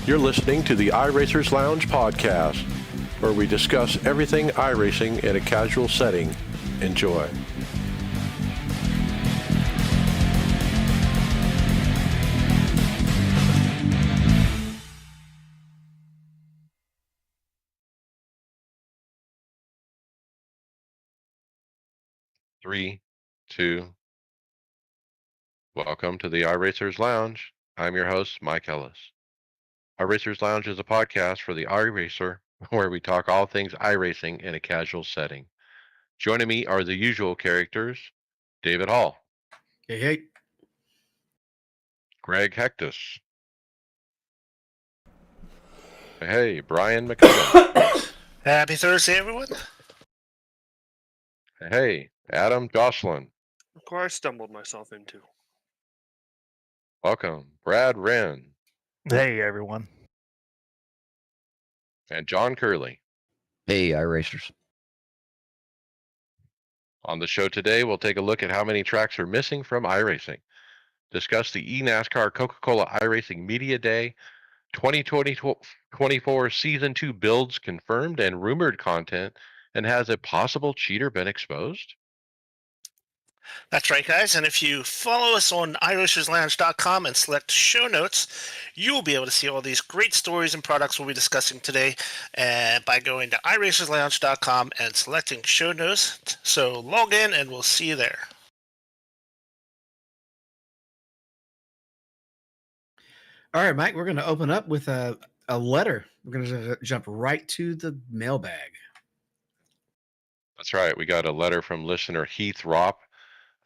You're listening to the iRacers Lounge podcast, where we discuss everything iRacing in a casual setting. Enjoy. Three, two. Welcome to the iRacers Lounge. I'm your host, Mike Ellis. iRacers Lounge is a podcast for the iRacer, where we talk all things iRacing in a casual setting. Joining me are the usual characters, David Hall, Hey. Greg Hectus, hey, Brian McCullough, Happy Thursday, everyone. hey, Adam Jocelyn. Of course, I stumbled myself into. Welcome, Brad Wren, Hey, everyone. and John Curley. Hey, iRacers. On the show today, we'll take a look at how many tracks are missing from iRacing, discuss the eNASCAR Coca-Cola iRacing Media Day, 2024 Season 2 builds confirmed and rumored content, and has a possible cheater been exposed? That's right, guys. And if you follow us on iRacersLounge.com and select show notes, you will be able to see all these great stories and products we'll be discussing today by going to iRacersLounge.com and selecting show notes. So log in and we'll see you there. All right, Mike, we're going to open up with a letter. We're going to jump right to the mailbag. That's right. We got a letter from listener Heath Ropp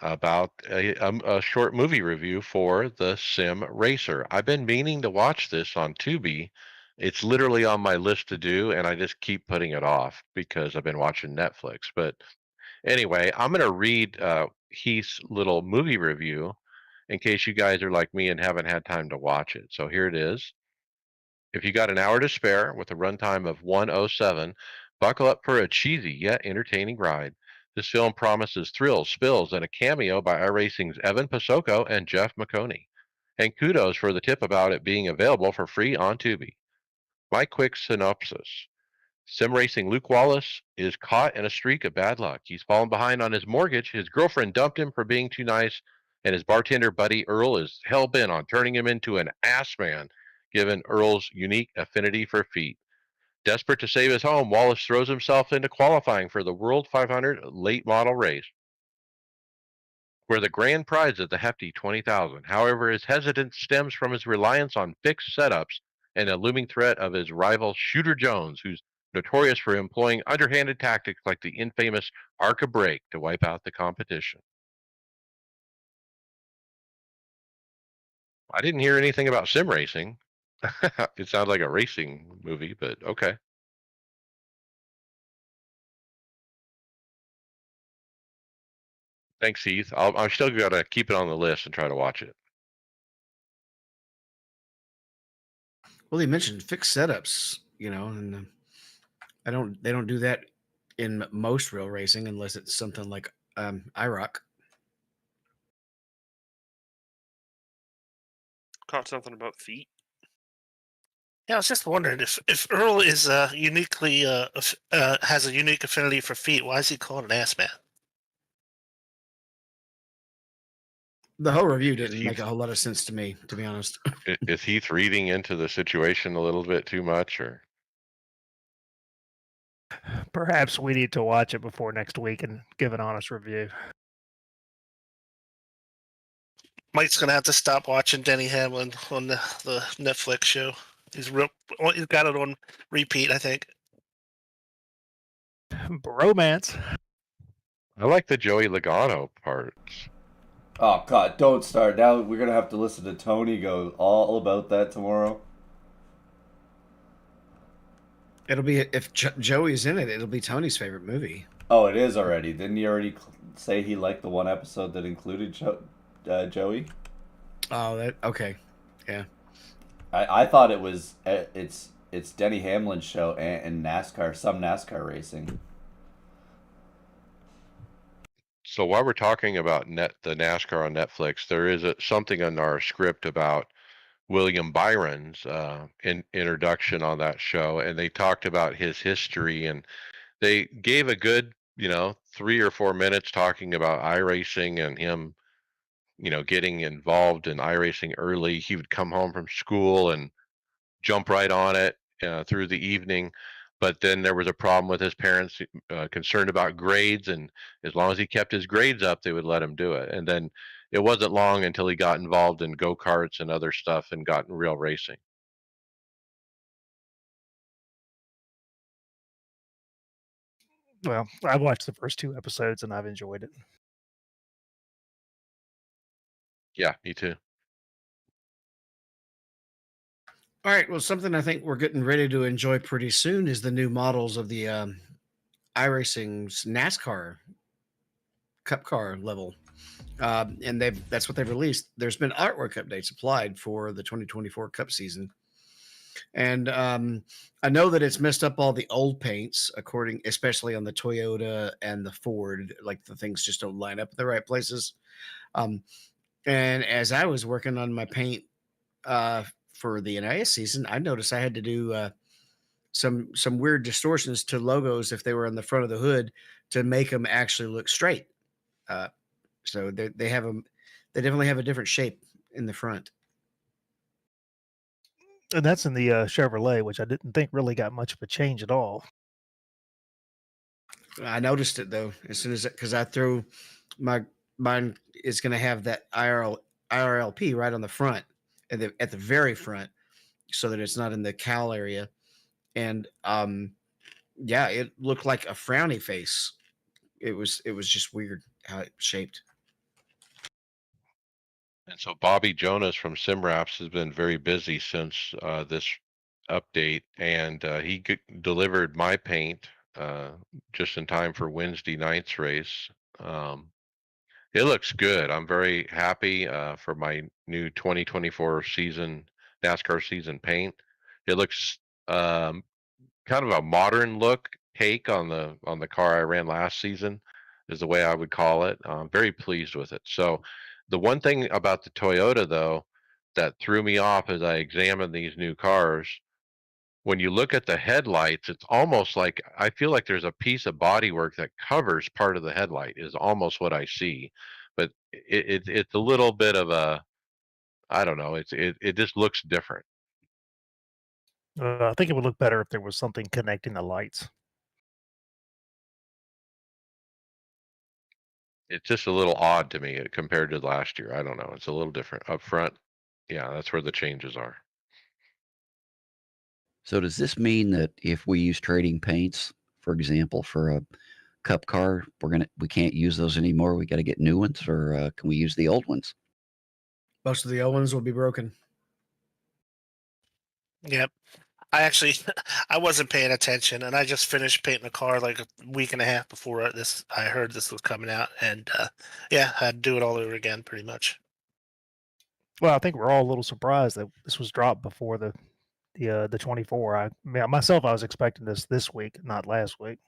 about a short movie review for The Sim Racer. I've been meaning to watch this on Tubi. It's literally on my list to do, and I just keep putting it off because I've been watching Netflix. But anyway, I'm going to read Heath's little movie review in case you guys are like me and haven't had time to watch it. So here it is. If you got an hour to spare with a runtime of 1:07, buckle up for a cheesy yet entertaining ride. This film promises thrills, spills, and a cameo by iRacing's Evan Pasocco and Jeff McConey. And kudos for the tip about it being available for free on Tubi. My quick synopsis. Sim racing Luke Wallace is caught in a streak of bad luck. He's fallen behind on his mortgage, his girlfriend dumped him for being too nice, and his bartender buddy Earl is hell-bent on turning him into an ass man, given Earl's unique affinity for feet. Desperate to save his home, Wallace throws himself into qualifying for the World 500 late model race, where the grand prize is the hefty $20,000. However, his hesitance stems from his reliance on fixed setups and a looming threat of his rival Shooter Jones, who's notorious for employing underhanded tactics like the infamous Arca Break to wipe out the competition. I didn't hear anything about sim racing. It sounds like a racing movie, but okay. Thanks, Heath. I'm still gonna keep it on the list and try to watch it. Well, he mentioned fixed setups, and they don't do that in most real racing unless it's something like IROC. Caught something about feet. Yeah, I was just wondering if Earl is uniquely has a unique affinity for feet. Why is he called an ass man? The whole review didn't make a whole lot of sense to me, to be honest. Is Heath reading into the situation a little bit too much, or? Perhaps we need to watch it before next week and give an honest review. Mike's gonna have to stop watching Denny Hamlin on the Netflix show. He's got it on repeat, I think. Bromance. I like the Joey Logano parts. Oh, God, don't start. Now we're going to have to listen to Tony go all about that tomorrow. It'll be, if Joey's in it, it'll be Tony's favorite movie. Oh, it is already. Didn't he already say he liked the one episode that included Joey? Oh, okay. Yeah. I thought it was, it's Denny Hamlin's show and NASCAR, some NASCAR racing. So while we're talking about the NASCAR on Netflix, there is something in our script about William Byron's introduction on that show, and they talked about his history, and they gave a good, 3 or 4 minutes talking about iRacing and him, getting involved in iRacing early. He would come home from school and jump right on it through the evening. But then there was a problem with his parents concerned about grades, and as long as he kept his grades up, they would let him do it. And then it wasn't long until he got involved in go karts and other stuff and got in real racing. Well, I watched the first 2 episodes and I've enjoyed it. Yeah, me too. All right. Well, something I think we're getting ready to enjoy pretty soon is the new models of the iRacing's NASCAR Cup car level, and that's what they've released. There's been artwork updates applied for the 2024 Cup season, and I know that it's messed up all the old paints, especially on the Toyota and the Ford. Like the things just don't line up at the right places. Um, and as I was working on my paint uh, for the NIS season, I noticed I had to do some weird distortions to logos if they were on the front of the hood to make them actually look straight. Uh, so they have them. They definitely have a different shape in the front. And that's in the Chevrolet, which I didn't think really got much of a change at all. I noticed it though as soon as because I threw my mine is going to have that IRLP right on the front at the very front so that it's not in the cowl area. And yeah, it looked like a frowny face. It was just weird how it shaped. And so Bobby Jonas from Simraps has been very busy since this update, and delivered my paint just in time for Wednesday night's race. Um, it looks good. I'm very happy for my new 2024 season NASCAR season paint. It looks um, kind of a modern look take on the car I ran last season is the way I would call it. I'm very pleased with it. So the one thing about the Toyota though that threw me off as I examined these new cars, when you look at the headlights, it's almost like I feel like there's a piece of bodywork that covers part of the headlight is almost what I see. But it's a little bit of a I don't know. It just looks different. I think it would look better if there was something connecting the lights. It's just a little odd to me compared to last year. I don't know. It's a little different up front. Yeah, that's where the changes are. So does this mean that if we use trading paints, for example, for a cup car, we can't use those anymore? We got to get new ones, or can we use the old ones? Most of the old ones will be broken. Yep. I actually I wasn't paying attention, and I just finished painting the car like a week and a half before this. I heard this was coming out, and yeah, I had to do it all over again, pretty much. Well, I think we're all a little surprised that this was dropped before the 24. Myself, I was expecting this week, not last week.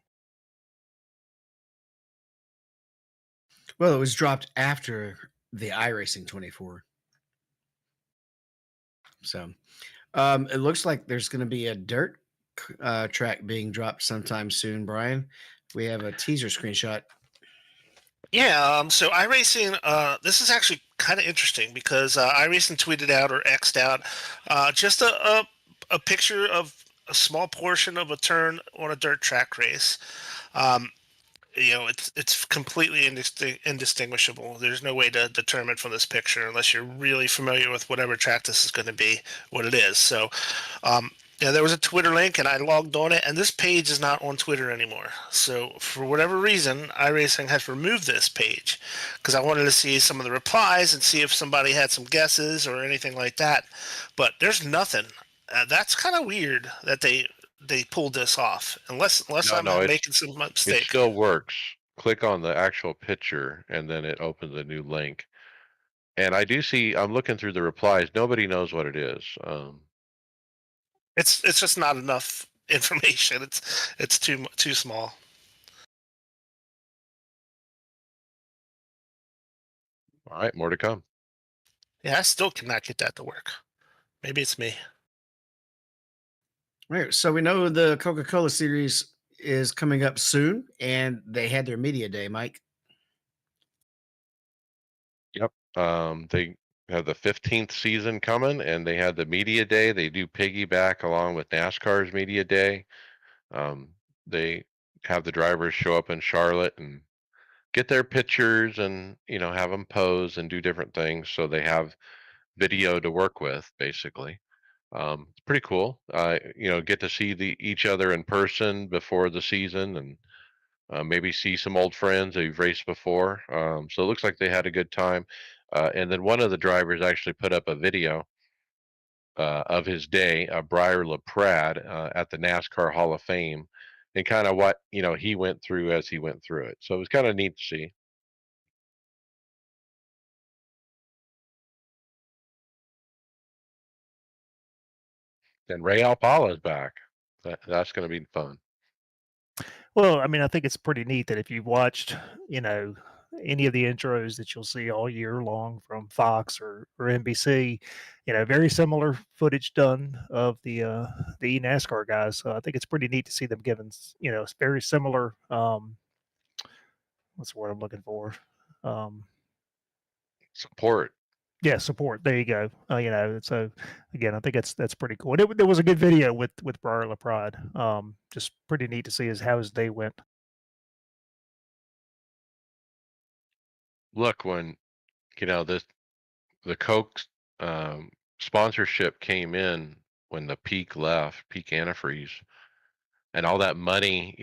Well, it was dropped after the iRacing 24. So it looks like there's going to be a dirt track being dropped sometime soon, Brian. We have a teaser screenshot. Yeah, so iRacing, this is actually kind of interesting because iRacing tweeted out or X'd out just a picture of a small portion of a turn on a dirt track race. Um, it's completely indistinguishable. There's no way to determine from this picture unless you're really familiar with whatever track this is going to be, what it is. So, um, yeah, there was a Twitter link, and I logged on it, and this page is not on Twitter anymore. So, for whatever reason, iRacing has removed this page because I wanted to see some of the replies and see if somebody had some guesses or anything like that. But there's nothing. That's kind of weird that they pulled this off. Unless No, I'm no, making some it mistake. still works. Click on the actual picture and then it opens a new link. And I do see I'm looking through the replies. Nobody knows what it is. It's just not enough information. It's too small. All right, more to come. Yeah, I still cannot get that to work. Maybe it's me. Right. So we know the Coca Cola series is coming up soon, and they had their media day, Mike. Yep. They have the 15th season coming, and they had the media day. They do piggyback along with NASCAR's media day. They have the drivers show up in Charlotte and get their pictures, and have them pose and do different things. So they have video to work with, basically. It's pretty cool. Get to see each other in person before the season, and maybe see some old friends that you've raced before. So it looks like they had a good time. And then one of the drivers actually put up a video of his day, Briar LaPrade, at the NASCAR Hall of Fame, and kind of what he went through as he went through it. So it was kind of neat to see. And Ray Alpala is back. That's going to be fun. Well, I mean, I think it's pretty neat that if you've watched, you know, any of the intros that you'll see all year long from Fox or NBC, very similar footage done of the NASCAR guys. So I think it's pretty neat to see them given, it's very similar. What's the word I'm looking for? Um, Support. yeah, support. There you go. So again, I think that's pretty cool. And there was a good video with Briar LaPrade. Just pretty neat to see how his day went. Look, when this the Coke um, sponsorship came in when the Peak left, Peak Antifreeze, and all that money,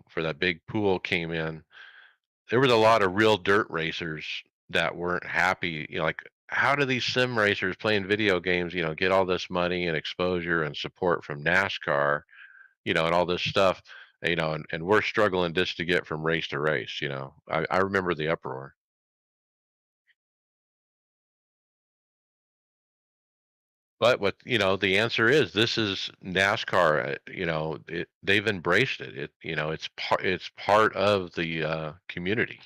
for that big pool came in. There was a lot of real dirt racers that weren't happy. Like, how do these sim racers playing video games, get all this money and exposure and support from NASCAR, and all this stuff, and we're struggling just to get from race to race. I remember the uproar. But the answer is, this is NASCAR. They've embraced it. It's part of the community.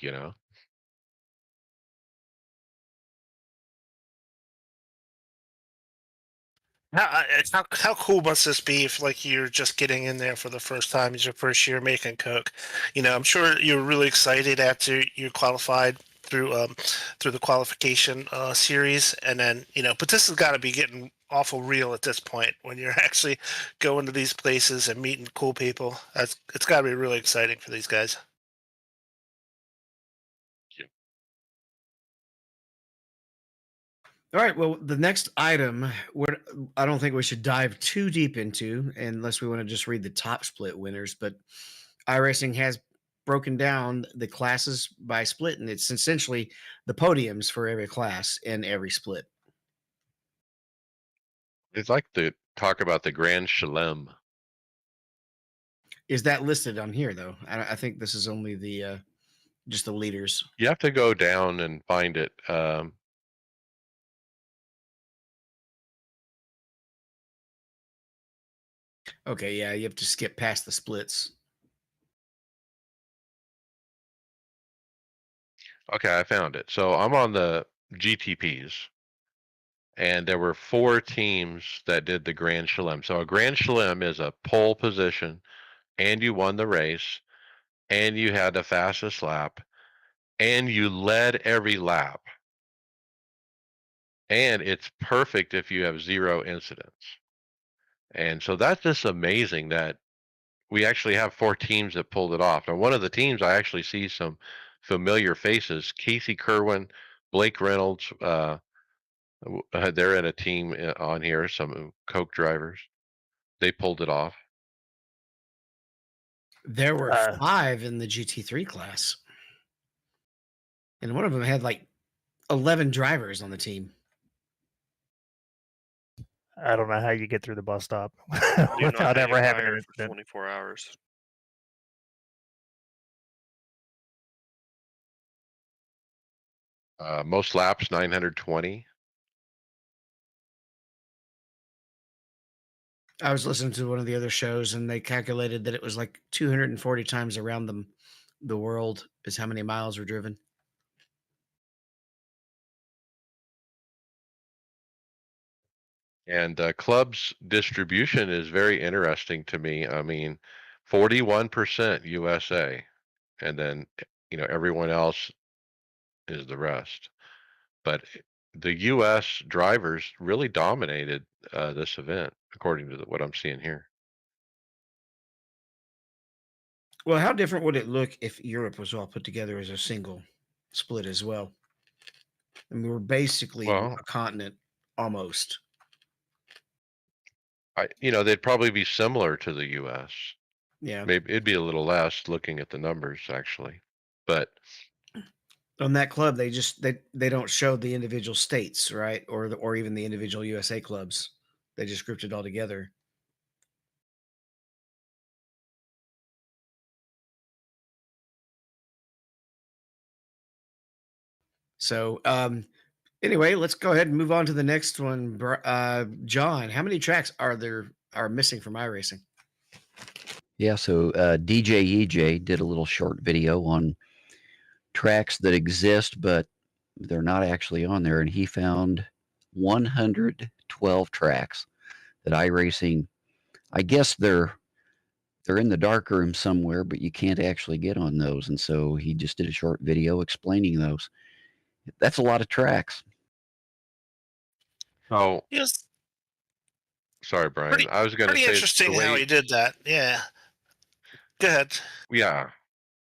How cool must this be if like you're just getting in there for the first time? It's your first year making Coke. I'm sure you're really excited after you qualified through the qualification series, and then but this has got to be getting awful real at this point when you're actually going to these places and meeting cool people. It's got to be really exciting for these guys. All right. Well, the next item, I don't think we should dive too deep into unless we want to just read the top split winners. But iRacing has broken down the classes by split, and it's essentially the podiums for every class in every split. I'd like to talk about the Grand Chelem. Is that listed on here though? I think this is only the just the leaders. You have to go down and find it. Okay, yeah, you have to skip past the splits. Okay, I found it. So I'm on the GTPs, and there were 4 teams that did the Grand Chelem. So a Grand Chelem is a pole position, and you won the race, and you had the fastest lap, and you led every lap. And it's perfect if you have 0 incidents. And so that's just amazing that we actually have 4 teams that pulled it off. Now, one of the teams, I actually see some familiar faces: Casey Kerwin, Blake Reynolds. They're in a team on here. Some Coke drivers. They pulled it off. There were Uh, 5 in the GT3 class, and one of them had like 11 drivers on the team. I don't know how you get through the bus stop Do not without hang ever a having an tire for incident. 24 hours. Most laps 920. I was listening to one of the other shows, and they calculated that it was like 240 times around the world is how many miles were driven. And club's distribution is very interesting to me. I mean, 41% USA, and then everyone else is the rest. But the U.S. drivers really dominated this event, according to what I'm seeing here. Well, how different would it look if Europe was all put together as a single split as well? I mean, we're basically Well, a continent almost. they'd probably be similar to the U.S. Yeah. Maybe it'd be a little less looking at the numbers, actually. But On that club, they don't show the individual states, right? Or even the individual USA clubs. They just grouped it all together. So, anyway, let's go ahead and move on to the next one. John, how many tracks are missing from iRacing? Yeah, so DJ EJ did a little short video on tracks that exist, but they're not actually on there, and he found 112 tracks that iRacing. I guess they're in the dark room somewhere, but you can't actually get on those, and so he just did a short video explaining those. That's a lot of tracks. oh, Yes, sorry, Brian. pretty I was going to pretty say the interesting how way, he did that. Yeah. Go ahead. yeah,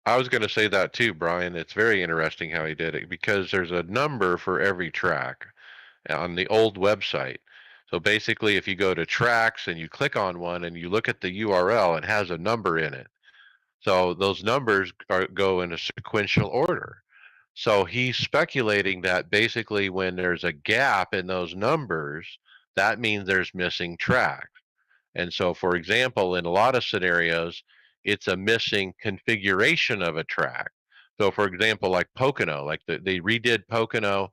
I was going to say that too, Brian. It's very interesting how he did it because there's a number for every track on the old website. So basically, if you go to tracks and you click on one and you look at the URL, it has a number in it. So those numbers go in a sequential order. So he's speculating that basically when there's a gap in those numbers, that means there's missing tracks. And so, for example, in a lot of scenarios, it's a missing configuration of a track. So, for example, like Pocono, like they redid Pocono,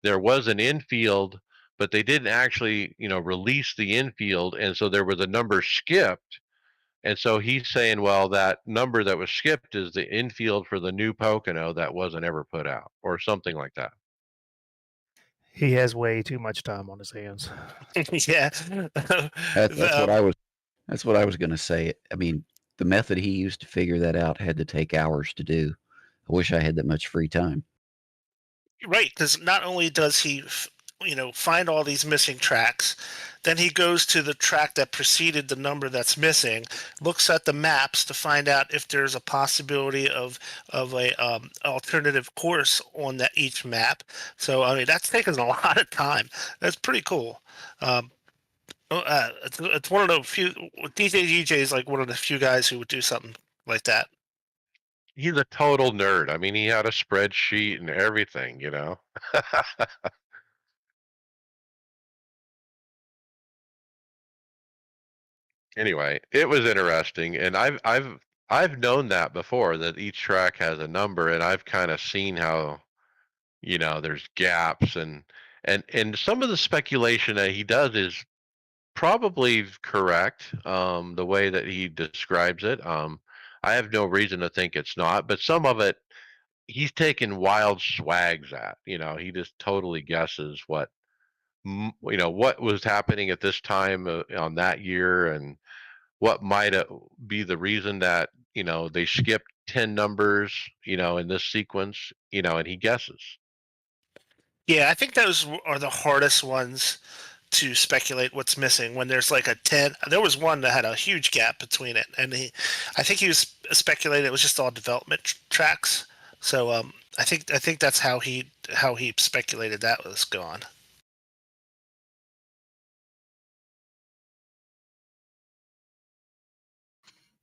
there was an infield, but they didn't actually, release the infield, and so there was a number skipped. And so he's saying, well, that number that was skipped is the infield for the new Pocono that wasn't ever put out, or something like that. He has way too much time on his hands. Yeah. That's what Um, I was. That's what I was going to say. I mean, the method he used to figure that out had to take hours to do. I wish I had that much free time. right, because not only does he, find all these missing tracks, then he goes to the track that preceded the number that's missing, looks at the maps to find out if there's a possibility of a alternative course on that each map. So I mean, that's taken a lot of time. That's pretty cool. Um, it's one of the few DJ is like one of the few guys who would do something like that. He's a total nerd. I mean, he had a spreadsheet and everything. Anyway, it was interesting, and I've known that before, that each track has a number, and I've kind of seen how there's gaps, and some of the speculation that he does is probably correct. The way that he describes it, I have no reason to think it's not, but some of it he's taking wild swags at. He just totally guesses what was happening at this time on that year, and what might be the reason that they skipped 10 numbers in this sequence, and he guesses. Yeah, I think those are the hardest ones to speculate what's missing when there's like a 10. There was one that had a huge gap between it, and I think he was speculating it was just all development tracks. So I think that's how he speculated that was gone.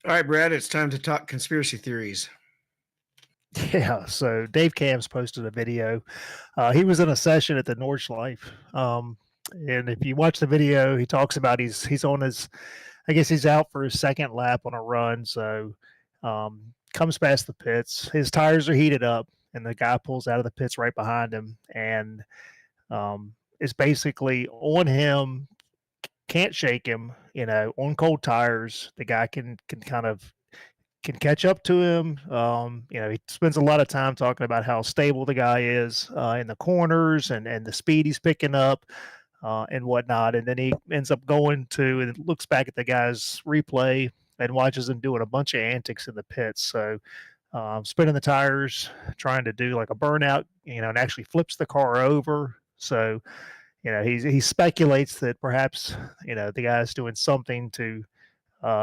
All right, Brad, it's time to talk conspiracy theories. Yeah, so Dave Camps posted a video. He was in a session at the Nordschleife, and if you watch the video, he talks about he's on his, I guess he's out for his second lap on a run. So comes past the pits, his tires are heated up, and the guy pulls out of the pits right behind him, and it's basically on him, can't shake him, on cold tires. The guy can kind of can catch up to him. He spends a lot of time talking about how stable the guy is in the corners and the speed he's picking up. and whatnot. And then he ends up going to and looks back at the guy's replay and watches him doing a bunch of antics in the pits. So spinning the tires, trying to do like a burnout, and actually flips the car over. So, he speculates that perhaps, the guy's doing something to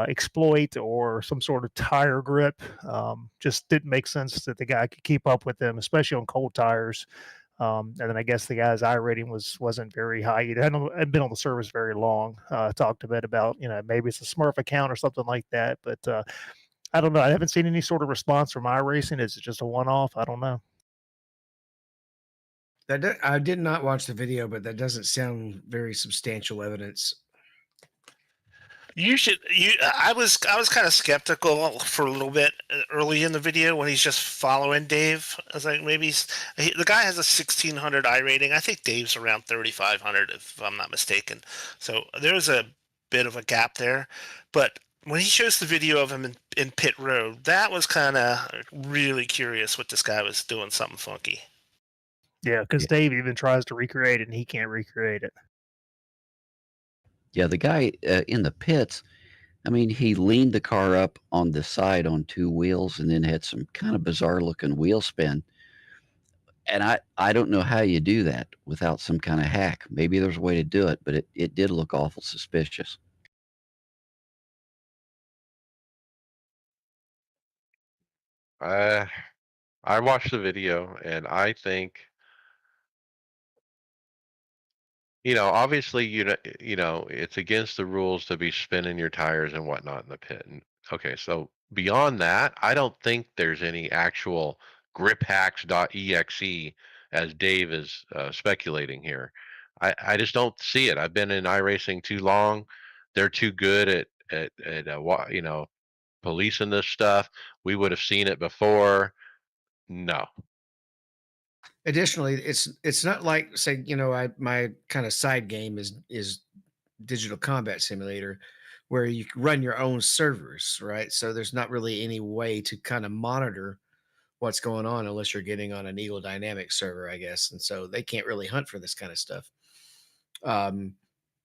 exploit or some sort of tire grip. Just didn't make sense that the guy could keep up with them, especially on cold tires. And then I guess the guy's I rating wasn't very high. He hadn't been on the service very long. Talked a bit about maybe it's a Smurf account or something like that, but I don't know. I haven't seen any sort of response from iRacing. Is it just a one-off? I don't know. I did not watch the video, but that doesn't sound very substantial evidence. You should. I was kind of skeptical for a little bit early in the video when he's just following Dave. I was like, maybe the guy has a 1600 I rating. I think Dave's around 3500, if I'm not mistaken. So there's a bit of a gap there. But when he shows the video of him in pit road, that was kind of really curious what this guy was doing something funky. Yeah, because Yeah. Dave even tries to recreate it and he can't recreate it. Yeah, the guy in the pits, I mean, he leaned the car up on the side on two wheels and then had some kind of bizarre looking wheel spin. And I don't know how you do that without some kind of hack. Maybe there's a way to do it, but it did look awful suspicious. I I watched the video, and I think, obviously, it's against the rules to be spinning your tires and whatnot in the pit. And okay, so beyond that, I don't think there's any actual griphacks.exe as Dave is speculating here. I just don't see it. I've been in iRacing too long. They're too good at policing this stuff. We would have seen it before. No. Additionally, it's not like, say, my kind of side game is Digital Combat Simulator, where you can run your own servers, right? So there's not really any way to kind of monitor what's going on unless you're getting on an Eagle Dynamics server, I guess. And so they can't really hunt for this kind of stuff. Um,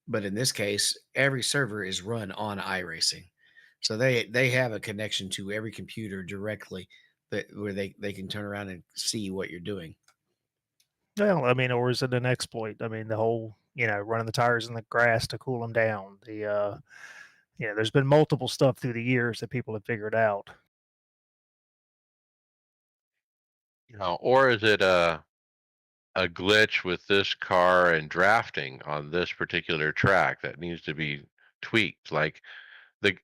but in this case, every server is run on iRacing, so they have a connection to every computer directly, where they can turn around and see what you're doing. Well, I mean, or is it an exploit? I mean, the whole, running the tires in the grass to cool them down. There's been multiple stuff through the years that people have figured out. Or is it a glitch with this car and drafting on this particular track that needs to be tweaked? Like the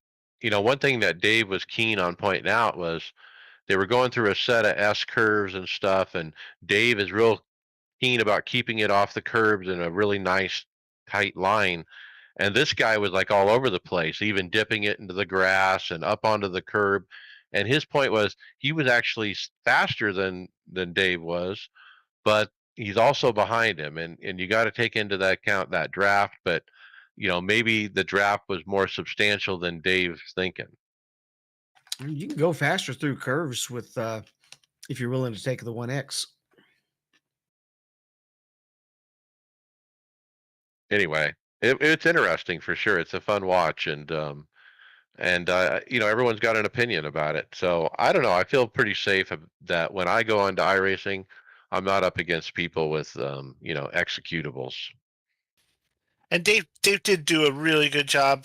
one thing that Dave was keen on pointing out was they were going through a set of S curves and stuff, and Dave is real keen about keeping it off the curbs in a really nice tight line. And this guy was like all over the place, even dipping it into the grass and up onto the curb. And his point was he was actually faster than Dave was, but he's also behind him. And you got to take into that account that draft. But maybe the draft was more substantial than Dave's thinking. You can go faster through curves with if you're willing to take the 1X. Anyway, it's interesting for sure. It's a fun watch, and everyone's got an opinion about it. So I don't know. I feel pretty safe that when I go onto iRacing, I'm not up against people with executables. And Dave did do a really good job